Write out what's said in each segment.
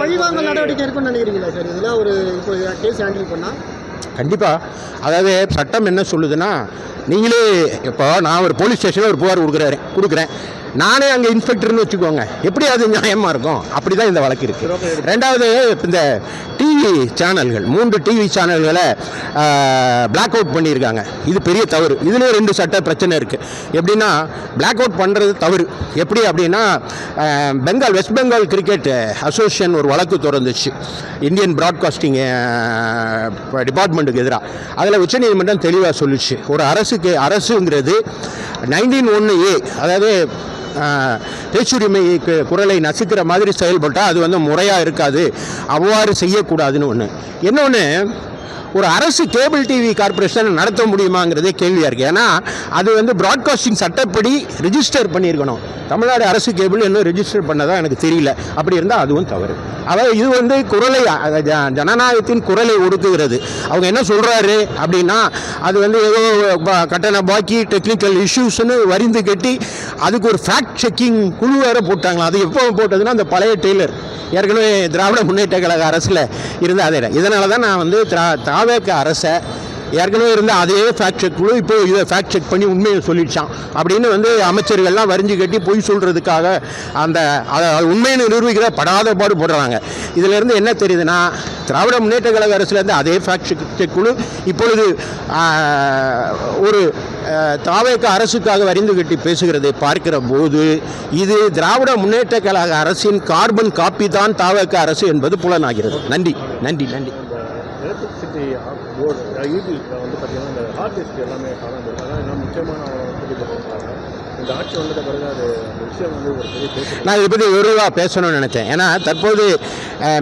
பழிவாங்கல் நடவடிக்கை இருக்குன்னு நினைக்கிறீங்களா சார்? இதெல்லாம் ஒரு இப்போ கேஸ் ஹேண்டில் பண்ணால் கண்டிப்பாக. அதாவது சட்டம் என்ன சொல்லுதுன்னா, நீங்களே இப்போ நான் ஒரு போலீஸ் ஸ்டேஷனில் ஒரு புகார் கொடுக்குறேன், நானே அங்கே இன்ஸ்பெக்டர்னு வச்சுக்கோங்க, எப்படி அது நியாயமாக இருக்கும்? அப்படி தான் இந்த வழக்கு இருக்குது. ரெண்டாவது, இந்த டிவி சேனல்கள் 3 டிவி சேனல்களை பிளாக் அவுட் பண்ணியிருக்காங்க. இது பெரிய தவறு. இதுலேயே 2 சட்ட பிரச்சனை இருக்குது. எப்படின்னா, பிளாக் அவுட் பண்ணுறது தவறு. எப்படி அப்படின்னா, வெஸ்ட் பெங்கால் கிரிக்கெட் அசோசியேஷன் ஒரு வழக்கு தொடர்ந்துச்சு இந்தியன் ப்ராட்காஸ்டிங் டிபார்ட்மெண்ட்டுக்கு எதிராக. அதில் உச்சநீதிமன்றம் தெளிவாக சொல்லிச்சு, ஒரு அரசுங்கிறது 19(1)A, அதாவது பேச்சுரிமை குரலை நசுக்கிற மாதிரி செயல்பட்டால் அது வந்து முறையாக இருக்காது, அவ்வாறு செய்யக்கூடாதுன்னு ஒன்று. இன்னொன்று, ஒரு அரசு கேபிள் டிவி கார்பரேஷன் நடத்த முடியுமாங்கிறதே கேள்வியாக இருக்குது. ஏன்னா அது வந்து ப்ராட்காஸ்டிங் சட்டப்படி ரிஜிஸ்டர் பண்ணியிருக்கணும். தமிழ்நாடு அரசு கேபிள் இன்னும் ரிஜிஸ்டர் பண்ணதான் எனக்கு தெரியல. அப்படி இருந்தால் அதுவும் தவறு. அதாவது இது வந்து குரலை, ஜனநாயகத்தின் குரலை ஒடுக்குகிறது. அவங்க என்ன சொல்கிறாரு அப்படின்னா, அது வந்து ஏதோ கட்டண பாக்கி, டெக்னிக்கல் இஷ்யூஸ்னு வரிந்து கட்டி அதுக்கு ஒரு ஃபேக்ட் செக்கிங் குழு வேறு போட்டாங்களா. அது எப்போ போட்டதுன்னா, அந்த பழைய டெய்லர் ஏற்கனவே திராவிட முன்னேற்ற கழக அரசில் இருந்த அதே. இதனால தான் நான் வந்து தாவேக அரசை ஏற்கனவே இருந்த அதே ஃபேக்ட் செக் குழு இப்போ இதை ஃபேக்ட் செக் பண்ணி உண்மையை சொல்லிடுச்சான் அப்படின்னு வந்து அமைச்சர்கள்லாம் வரிஞ்சு கட்டி பொய் சொல்கிறதுக்காக அந்த உண்மையை நிரூபிக்கிற படாத பாடு போடுறாங்க. இதிலேருந்து என்ன தெரியுதுன்னா, திராவிட முன்னேற்ற கழக அரசுலேருந்து அதே ஃபேக்ட் செக் குழு இப்பொழுது ஒரு தாவேக அரசுக்காக வரிந்து கட்டி பேசுகிறதை பார்க்கிற போது இது திராவிட முன்னேற்ற கழக அரசின் கார்பன் காப்பி தான் தாவேக அரசு என்பது புலனாகிறது. நன்றி நன்றி நன்றி. எலக்ட்ரிசிட்டி போர்டு வந்து பார்த்தீங்கன்னா, இந்த ஹார்ட் டிஸ்க் எல்லாமே கலந்துருக்கு. அதான் என்ன முக்கியமான இந்த ஆட்சி வந்தது பிறகு அது அந்த விஷயம் வந்து ஒரு பெரிய பேச. நான் இதை பற்றி விரிவாக பேசணும்னு நினச்சேன். ஏன்னா தற்போது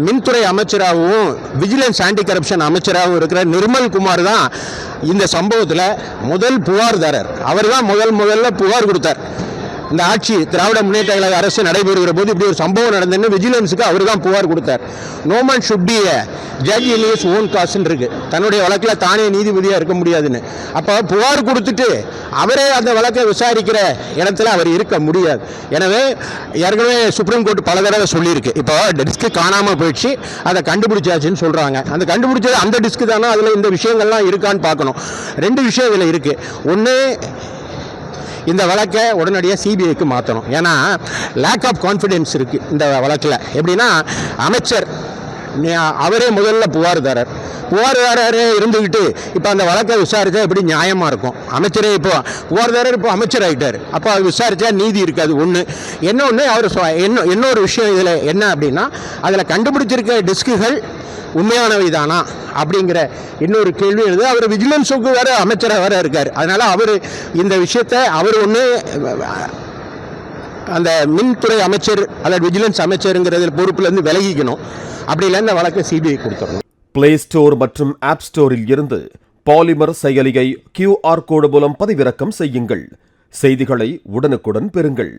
மின்துறை அமைச்சராகவும் விஜிலன்ஸ் ஆன்டி கரப்ஷன் அமைச்சராகவும் இருக்கிற நிர்மல் குமார் தான் இந்த சம்பவத்தில் முதல் புகார்தாரர். அவர் தான் முதல்ல புகார் கொடுத்தார். இந்த ஆட்சி திராவிட முன்னேற்ற கழக அரசு நடைபெறுகிற போது இப்படி ஒரு சம்பவம் நடந்ததுன்னு விஜிலன்ஸுக்கு அவர் தான் புகார் கொடுத்தார். No man should be judge in his own காஸ்ன்னு இருக்கு. தன்னுடைய வழக்கில் தானே நீதிபதியாக இருக்க முடியாதுன்னு. அப்போ புகார் கொடுத்துட்டு அவரே அந்த வழக்கை விசாரிக்கிற இடத்துல அவர் இருக்க முடியாது. எனவே ஏற்கனவே சுப்ரீம் கோர்ட் பல தடவை சொல்லியிருக்கு, இப்போ டிஸ்க்கு காணாமல் போயிடுச்சு, அதை கண்டுபிடிச்சாச்சுன்னு சொல்கிறாங்க. அந்த கண்டுபிடிச்சது அந்த டிஸ்க்கு தானே, அதில் இந்த விஷயங்கள்லாம் இருக்கான்னு பார்க்கணும். 2 விஷயம் இதில் இருக்குது. ஒன்று, இந்த வழக்கை உடனடியாக சிபிஐக்கு மாற்றணும். ஏன்னா லேக் ஆஃப் கான்ஃபிடென்ஸ் இருக்குது இந்த வழக்கில். எப்படின்னா, அமைச்சர் அவரே முதல்ல புகார்தாரரே இருந்துக்கிட்டு இப்போ அந்த வழக்கை விசாரித்தா எப்படி நியாயமாக இருக்கும்? அமைச்சரே இப்போ புகார்தாரர் இப்போ அமைச்சர் ஆகிட்டார், அப்போ அது விசாரித்தா நீதி இருக்காது. ஒன்று. இன்னொன்று, அவர் இன்னொரு விஷயம் இதில் என்ன அப்படின்னா, அதில் கண்டுபிடிச்சிருக்க டிஸ்குகள் உண்மையானவை தானா அப்படிங்கிற இன்னொரு கேள்வி எழுது. அவர் விஜிலன்ஸுக்கு வேறு அமைச்சராக வேறு இருக்கார். அதனால் அவர் இந்த விஷயத்தை அவர் ஒன்று அந்த மின்துறை அமைச்சர் அல்லது விஜிலன்ஸ் அமைச்சருங்கிறது பொறுப்புலேருந்து விலகிக்கணும். அப்படி இல்லை, இந்த வழக்கை சிபிஐ கொடுத்துடணும். பிளே ஸ்டோர் மற்றும் ஆப் ஸ்டோரில் இருந்து பாலிமர் செயலியை QR கோடு மூலம் பதிவிறக்கம் செய்யுங்கள். செய்திகளை உடனுக்குடன் பெறுங்கள்.